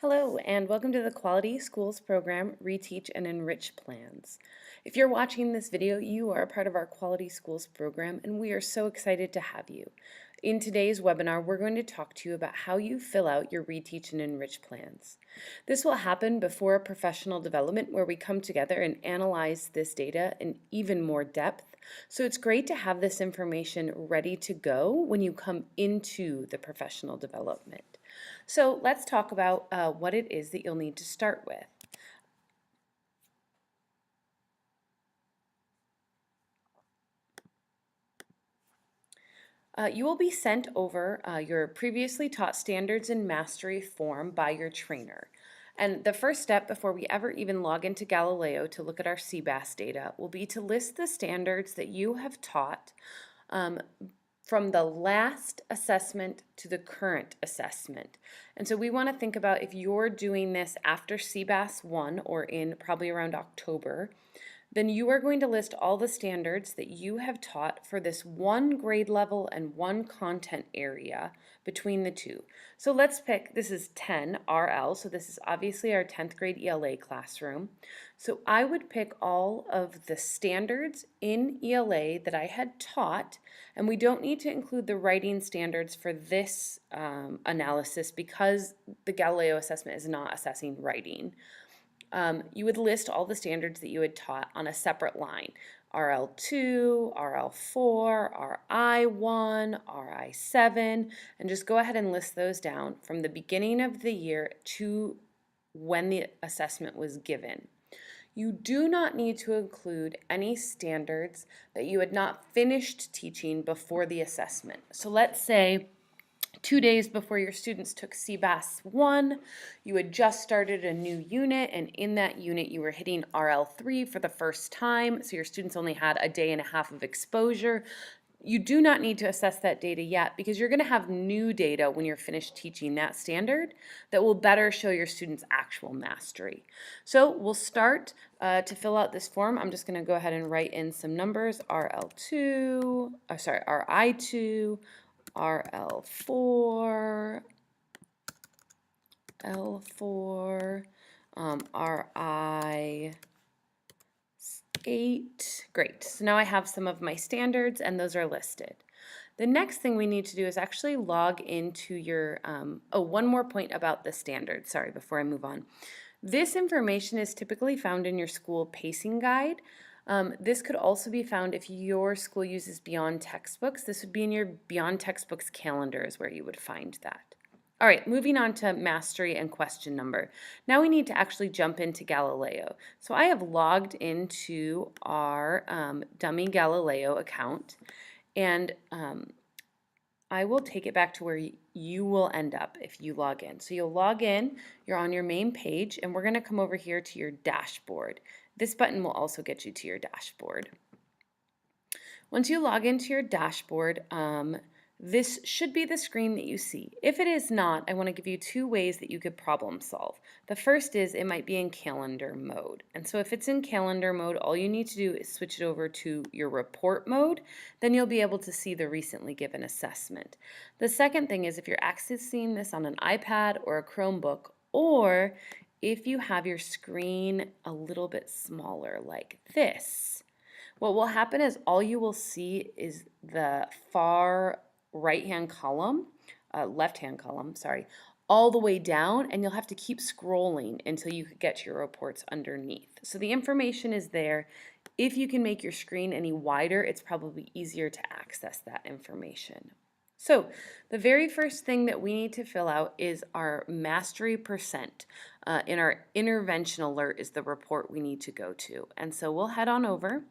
Hello, and welcome to the Quality Schools Program Reteach and Enrich plans. If you're watching this video, you are a part of our Quality Schools program, and we are so excited to have you. In today's webinar, we're going to talk to you about how you fill out your Reteach and Enrich plans. This will happen before a professional development where we come together and analyze this data in even more depth. So it's great to have this information ready to go when you come into the professional development. So let's talk about what it is that you'll need to start with. You will be sent over your previously taught standards and mastery form by your trainer. And the first step before we ever even log into Galileo to look at our CBAS data will be to list the standards that you have taught from the last assessment to the current assessment. And so we want to think about if you're doing this after CBAS 1 or in probably around October, then you are going to list all the standards that you have taught for this one grade level and one content area between the two. So let's pick, this is 10 RL, so this is obviously our 10th grade ELA classroom. So I would pick all of the standards in ELA that I had taught, and we don't need to include the writing standards for this analysis because the Galileo assessment is not assessing writing. You would list all the standards that you had taught on a separate line. RL2, RL4, RI1, RI7, and just go ahead and list those down from the beginning of the year to when the assessment was given. You do not need to include any standards that you had not finished teaching before the assessment. So let's say 2 days before your students took CBAS 1, you had just started a new unit, and in that unit you were hitting RL3 for the first time, so your students only had a day and a half of exposure. You do not need to assess that data yet because you're going to have new data when you're finished teaching that standard that will better show your students' actual mastery. So we'll start to fill out this form. I'm just going to go ahead and write in some numbers, RI2, RL4, L4, RI8. Great. So now I have some of my standards and those are listed. The next thing we need to do is actually log into your, one more point about the standards, sorry, before I move on. This information is typically found in your school pacing guide. This could also be found if your school uses Beyond Textbooks. This would be in your Beyond Textbooks calendar is where you would find that. All right, moving on to mastery and question number. Now we need to actually jump into Galileo. So I have logged into our dummy Galileo account, and I will take it back to where you will end up if you log in. So you'll log in, you're on your main page, and we're going to come over here to your dashboard. This button will also get you to your dashboard. Once you log into your dashboard, this should be the screen that you see. If it is not, I want to give you two ways that you could problem solve. The first is it might be in calendar mode. And so if it's in calendar mode, all you need to do is switch it over to your report mode. Then you'll be able to see the recently given assessment. The second thing is if you're accessing this on an iPad or a Chromebook, or if you have your screen a little bit smaller like this, what will happen is all you will see is the far right-hand column, left-hand column, sorry, all the way down, and you'll have to keep scrolling until you get to your reports underneath. So the information is there. If you can make your screen any wider, it's probably easier to access that information. So the very first thing that we need to fill out is our mastery percent. In our intervention alert is the report we need to go to. And so we'll head on over.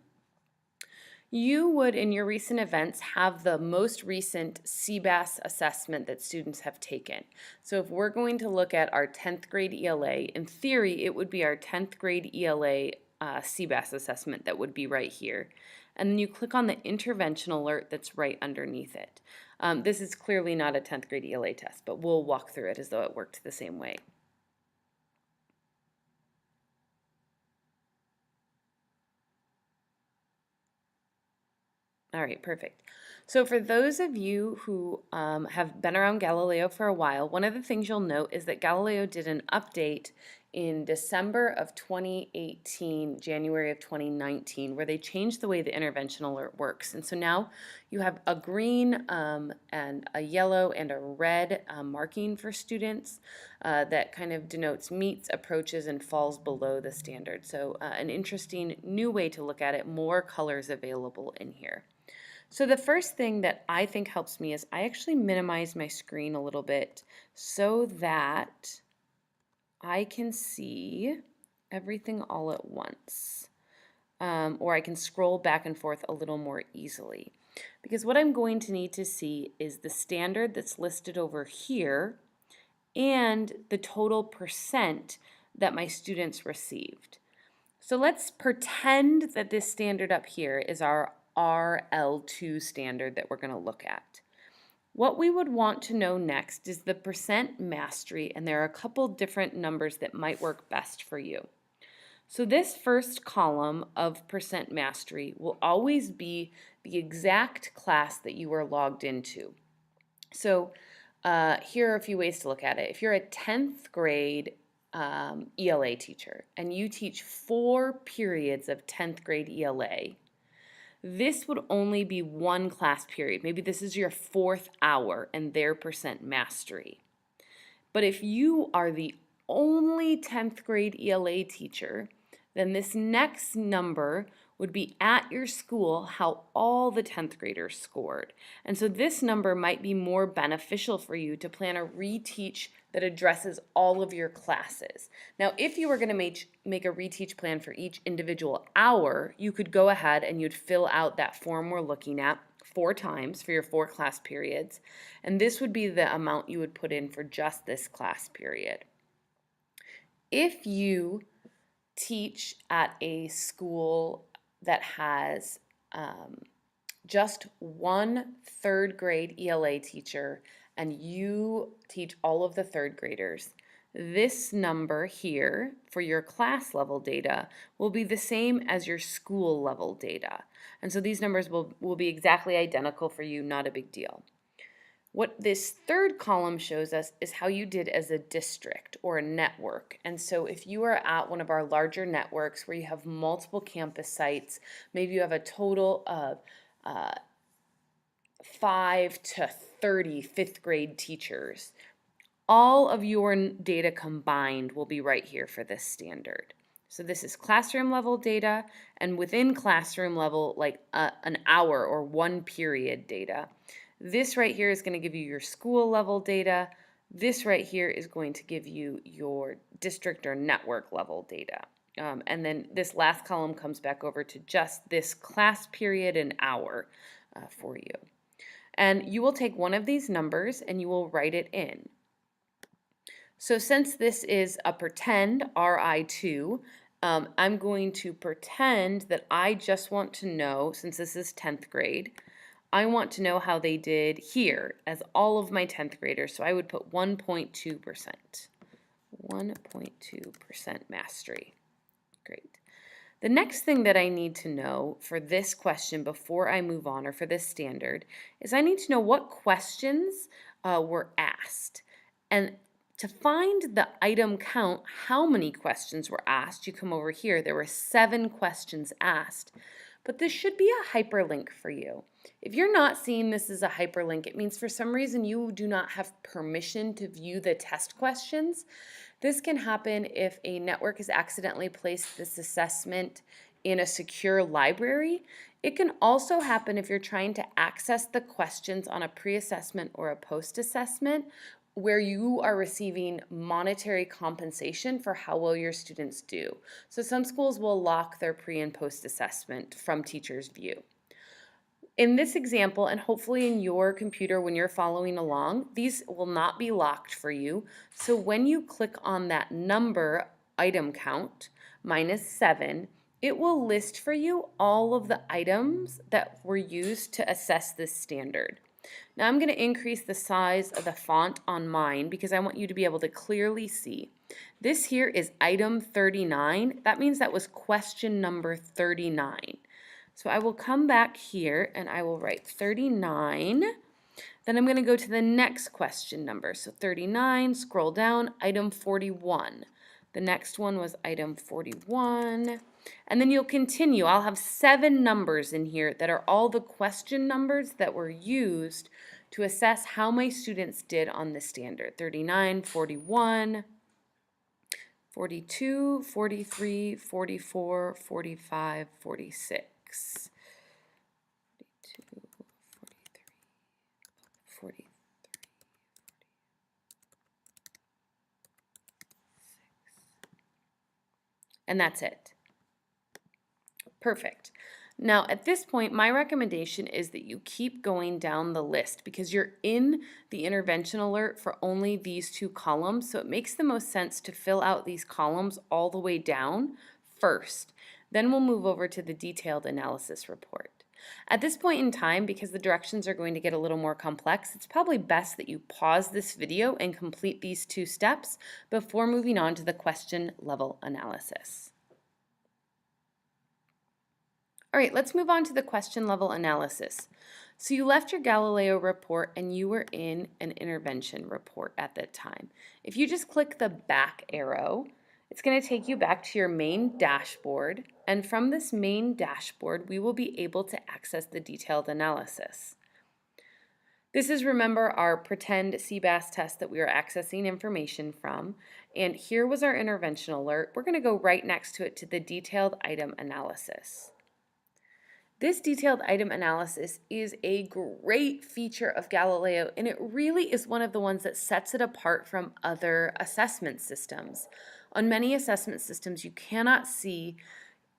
You would, in your recent events, have the most recent CBAS assessment that students have taken. So if we're going to look at our 10th grade ELA, in theory, it would be our 10th grade ELA CBAS assessment that would be right here. And then you click on the intervention alert that's right underneath it. This is clearly not a 10th grade ELA test, but we'll walk through it as though it worked the same way. All right, perfect. So for those of you who have been around Galileo for a while, one of the things you'll note is that Galileo did an update in December of 2018, January of 2019, where they changed the way the intervention alert works. And so now you have a green and a yellow and a red marking for students that kind of denotes meets, approaches, and falls below the standard. So an interesting new way to look at it, more colors available in here. So the first thing that I think helps me is I actually minimize my screen a little bit so that I can see everything all at once. Or I can scroll back and forth a little more easily. Because what I'm going to need to see is the standard that's listed over here and the total percent that my students received. So let's pretend that this standard up here is our RL2 standard that we're going to look at. What we would want to know next is the percent mastery, and there are a couple different numbers that might work best for you. So this first column of percent mastery will always be the exact class that you are logged into. So here are a few ways to look at it. If you're a 10th grade ELA teacher and you teach 4 periods of 10th grade ELA, this would only be one class period. Maybe this is your 4th hour and their percent mastery. But if you are the only 10th grade ELA teacher, then this next number would be at your school how all the 10th graders scored. And so this number might be more beneficial for you to plan a reteach that addresses all of your classes. Now, if you were going to make a reteach plan for each individual hour, you could go ahead and you'd fill out that form we're looking at 4 times for your 4 class periods, and this would be the amount you would put in for just this class period. If you teach at a school that has just one 3rd grade ELA teacher and you teach all of the 3rd graders, this number here for your class level data will be the same as your school level data. And so these numbers will be exactly identical for you, not a big deal. What this 3rd column shows us is how you did as a district or a network. And so if you are at one of our larger networks where you have multiple campus sites, maybe you have a total of 5 to 30 5th grade teachers, all of your data combined will be right here for this standard. So this is classroom level data, and within classroom level, like an hour or 1 period data. This right here is going to give you your school level data. This right here is going to give you your district or network level data. And then this last column comes back over to just this class period and hour for you. And you will take one of these numbers and you will write it in. So since this is a pretend RI2, I'm going to pretend that I just want to know, since this is 10th grade, I want to know how they did here as all of my 10th graders. So I would put 1.2%. 1.2% mastery. Great. The next thing that I need to know for this question before I move on, or for this standard, is I need to know what questions were asked. And to find the item count, how many questions were asked, you come over here. There were 7 questions asked. But this should be a hyperlink for you. If you're not seeing this as a hyperlink, it means for some reason you do not have permission to view the test questions. This can happen if a network has accidentally placed this assessment in a secure library. It can also happen if you're trying to access the questions on a pre-assessment or a post-assessment where you are receiving monetary compensation for how well your students do. So some schools will lock their pre and post assessment from teachers' view. In this example, and hopefully in your computer when you're following along, these will not be locked for you. So when you click on that number, item count, -7, it will list for you all of the items that were used to assess this standard. Now I'm going to increase the size of the font on mine because I want you to be able to clearly see. This here is item 39. That means that was question number 39. So I will come back here and I will write 39. Then I'm going to go to the next question number. So 39, scroll down, item 41. The next one was item 41. And then you'll continue. I'll have 7 numbers in here that are all the question numbers that were used to assess how my students did on the standard. 39, 41, 42, 43, 44, 45, 46. 42, 43, 43. And that's it. Perfect. Now, at this point, my recommendation is that you keep going down the list because you're in the intervention alert for only these 2 columns, so it makes the most sense to fill out these columns all the way down first. Then we'll move over to the detailed analysis report. At this point in time, because the directions are going to get a little more complex, it's probably best that you pause this video and complete these 2 steps before moving on to the question level analysis. All right, let's move on to the question level analysis. So you left your Galileo report and you were in an intervention report at that time. If you just click the back arrow, it's going to take you back to your main dashboard, and from this main dashboard, we will be able to access the detailed analysis. This is, remember, our pretend CBAS test that we are accessing information from, and here was our intervention alert. We're going to go right next to it to the detailed item analysis. This detailed item analysis is a great feature of Galileo, and it really is one of the ones that sets it apart from other assessment systems. On many assessment systems, you cannot see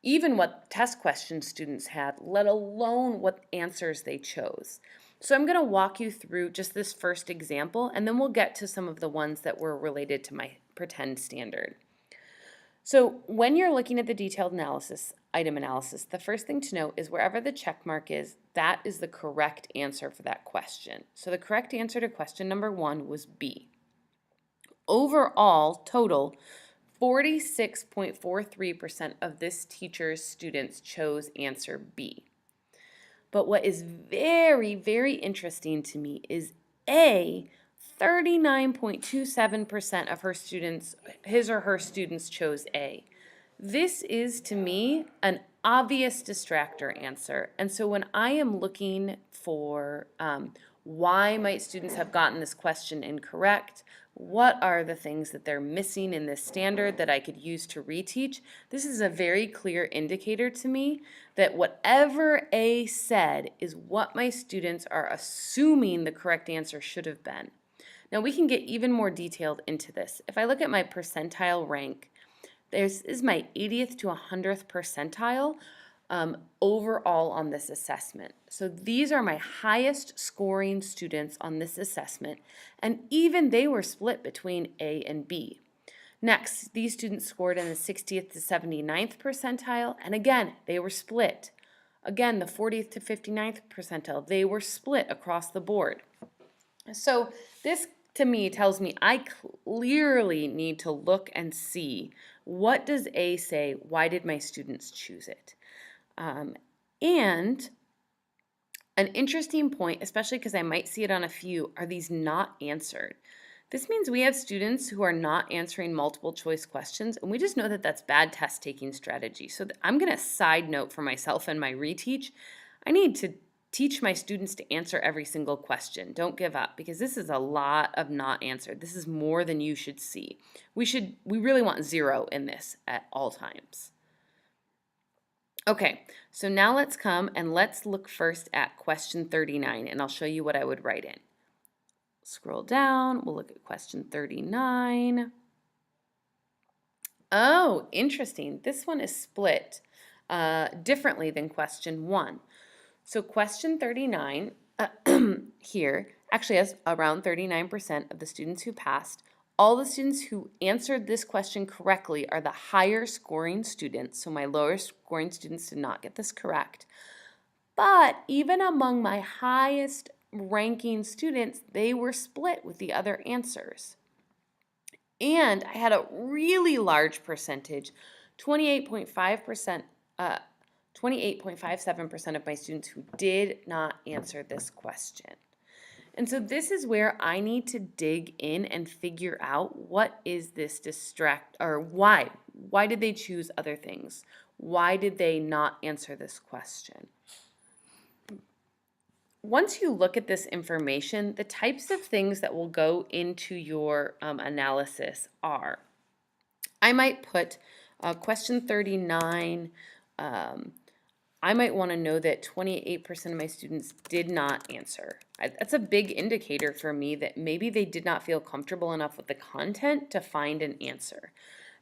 even what test questions students had, let alone what answers they chose. So I'm going to walk you through just this first example, and then we'll get to some of the ones that were related to my pretend standard. So when you're looking at the detailed analysis, item analysis, the first thing to know is wherever the check mark is, that is the correct answer for that question. So the correct answer to question number 1 was B. Overall, total, 46.43% of this teacher's students chose answer B. But what is very, very interesting to me is A, 39.27% of her students, his or her students, chose A. This is, to me, an obvious distractor answer. And so when I am looking for why might students have gotten this question incorrect, what are the things that they're missing in this standard that I could use to reteach, this is a very clear indicator to me that whatever A said is what my students are assuming the correct answer should have been. Now we can get even more detailed into this. If I look at my percentile rank, this is my 80th to 100th percentile overall on this assessment. So these are my highest scoring students on this assessment, and even they were split between A and B. Next, these students scored in the 60th to 79th percentile, and again, they were split. Again, the 40th to 59th percentile, they were split across the board. So this, to me, tells me I clearly need to look and see, what does A say? Why did my students choose it? And an interesting point, especially because I might see it on a few, are these not answered. This means we have students who are not answering multiple choice questions, and we just know that that's bad test taking strategy. So I'm going to side note for myself and my reteach, I need to teach my students to answer every single question. Don't give up, because this is a lot of not answered. This is more than you should see. We really want 0 in this at all times. Okay, so now let's come and let's look first at question 39, and I'll show you what I would write in. Scroll down, we'll look at question 39. Oh, interesting. This one is split differently than question 1. So question 39 here actually has around 39% of the students who passed. All the students who answered this question correctly are the higher scoring students, so my lower scoring students did not get this correct. But even among my highest ranking students, they were split with the other answers. And I had a really large percentage, 28.5%, 28.57% of my students who did not answer this question. And so this is where I need to dig in and figure out what is this or why? Why did they choose other things? Why did they not answer this question? Once you look at this information, the types of things that will go into your analysis are, I might put question 39, I might want to know that 28% of my students did not answer. That's a big indicator for me that maybe they did not feel comfortable enough with the content to find an answer.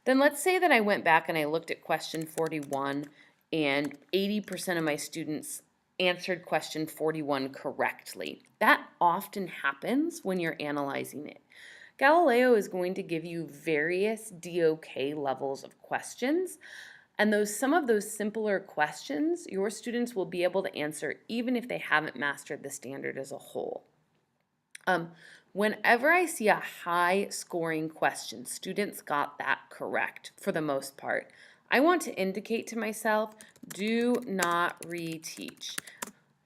Then let's say that I went back and I looked at question 41 and 80% of my students answered question 41 correctly. That often happens when you're analyzing it. Galileo is going to give you various DOK levels of questions, and some of those simpler questions your students will be able to answer even if they haven't mastered the standard as a whole. Whenever I see a high scoring question, students got that correct for the most part, I want to indicate to myself, do not reteach.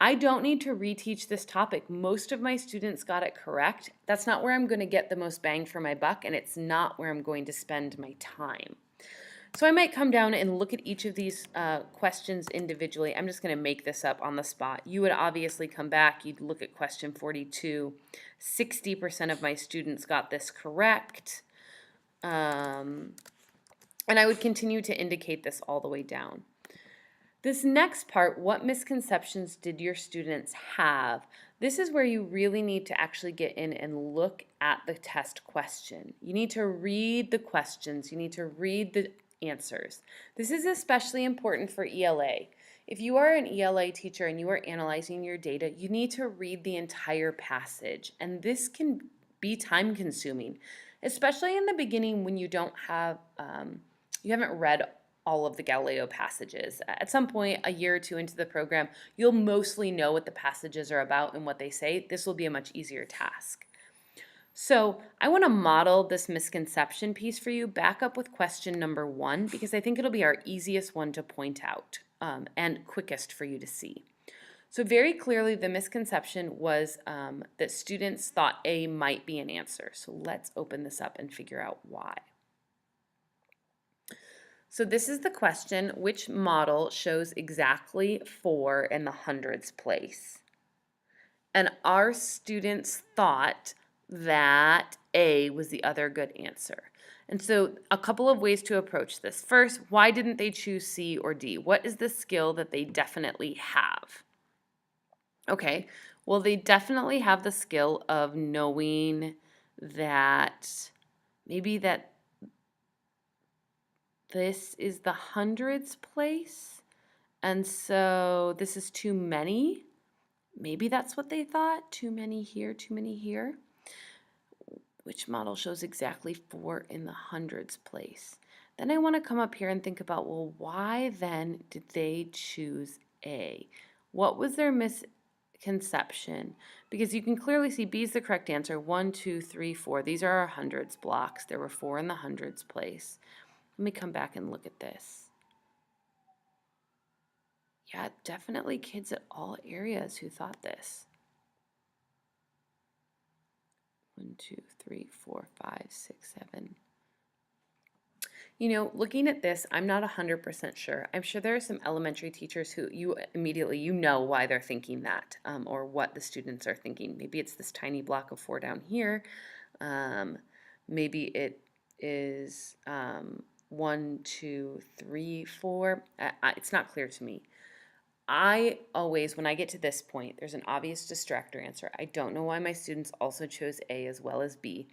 I don't need to reteach this topic. Most of my students got it correct. That's not where I'm going to get the most bang for my buck, and it's not where I'm going to spend my time. So I might come down and look at each of these questions individually. I'm just going to make this up on the spot. You would obviously come back, you'd look at question 42. 60% of my students got this correct. And I would continue to indicate this all the way down. This next part, what misconceptions did your students have? This is where you really need to actually get in and look at the test question. You need to read the questions. You need to read the answers. This is especially important for ELA. If you are an ELA teacher and you are analyzing your data, you need to read the entire passage, and this can be time consuming, especially in the beginning when you don't have, you haven't read all of the Galileo passages. At some point, a year or two into the program, you'll mostly know what the passages are about and what they say. This will be a much easier task. So I want to model this misconception piece for you back up with question number 1, because I think it'll be our easiest one to point out and quickest for you to see. So very clearly the misconception was that students thought A might be an answer. So let's open this up and figure out why. So this is the question, which model shows exactly 4 in the hundreds place? And our students thought that A was the other good answer. And so a couple of ways to approach this. First, why didn't they choose C or D? What is the skill that they definitely have? Okay, well, they definitely have the skill of knowing that maybe that this is the hundreds place, and so this is too many. Maybe that's what they thought, too many here, too many here. Which model shows exactly 4 in the hundreds place? Then I want to come up here and think about, well, why then did they choose A? What was their misconception? Because you can clearly see B is the correct answer. 1, 2, 3, 4. These are our hundreds blocks. There were 4 in the hundreds place. Let me come back and look at this. Yeah, definitely kids at all areas who thought this. 1, 2, 3, 4, 5, 6, 7. You know, looking at this, I'm not 100% sure. I'm sure there are some elementary teachers who you know why they're thinking that, or what the students are thinking. Maybe it's this tiny block of 4 down here. Maybe it is 1, 2, 3, 4. It's not clear to me. I always, when I get to this point, there's an obvious distractor answer. I don't know why my students also chose A as well as B.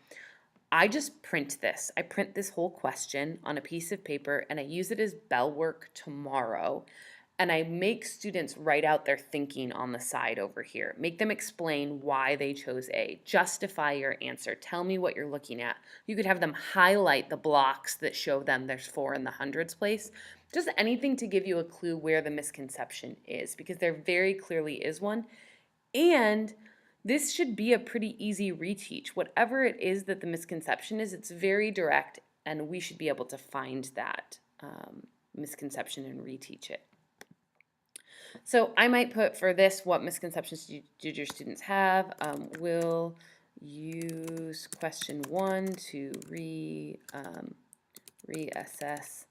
I just print this. I print this whole question on a piece of paper and I use it as bell work tomorrow. And I make students write out their thinking on the side over here. Make them explain why they chose A. Justify your answer. Tell me what you're looking at. You could have them highlight the blocks that show them there's 4 in the hundreds place. Just anything to give you a clue where the misconception is, because there very clearly is one. And this should be a pretty easy reteach. Whatever it is that the misconception is, it's very direct, and we should be able to find that misconception and reteach it. So I might put for this, what misconceptions did your students have? Will use question 1 to reassess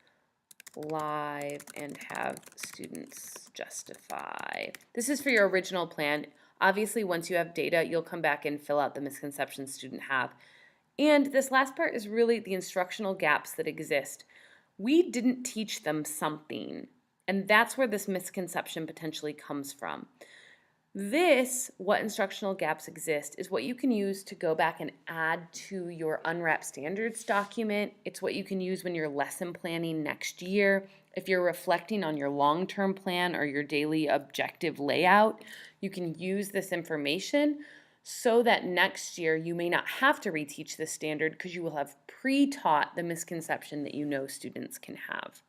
live and have students justify. This is for your original plan. Obviously, once you have data, you'll come back and fill out the misconceptions students have. And this last part is really the instructional gaps that exist. We didn't teach them something, and that's where this misconception potentially comes from. This, what instructional gaps exist, is what you can use to go back and add to your unwrapped standards document. It's what you can use when you're lesson planning next year. If you're reflecting on your long-term plan or your daily objective layout, you can use this information so that next year you may not have to reteach this standard because you will have pre-taught the misconception that you know students can have.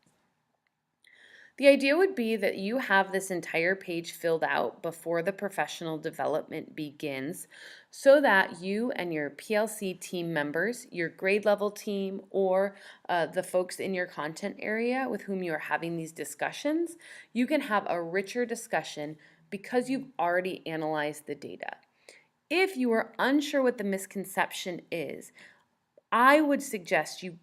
The idea would be that you have this entire page filled out before the professional development begins so that you and your PLC team members, your grade level team, or the folks in your content area with whom you are having these discussions, you can have a richer discussion because you've already analyzed the data. If you are unsure what the misconception is, I would suggest you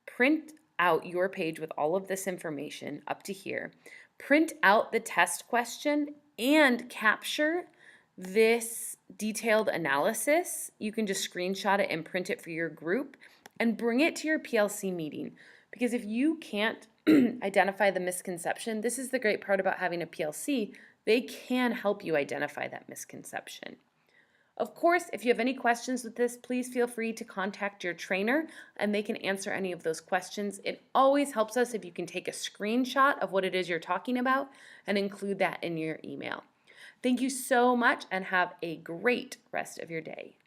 print out your page with all of this information up to here, print out the test question, and capture this detailed analysis. You can just screenshot it and print it for your group and bring it to your PLC meeting. Because if you can't identify the misconception, this is the great part about having a PLC, they can help you identify that misconception. Of course, if you have any questions with this, please feel free to contact your trainer and they can answer any of those questions. It always helps us if you can take a screenshot of what it is you're talking about and include that in your email. Thank you so much and have a great rest of your day.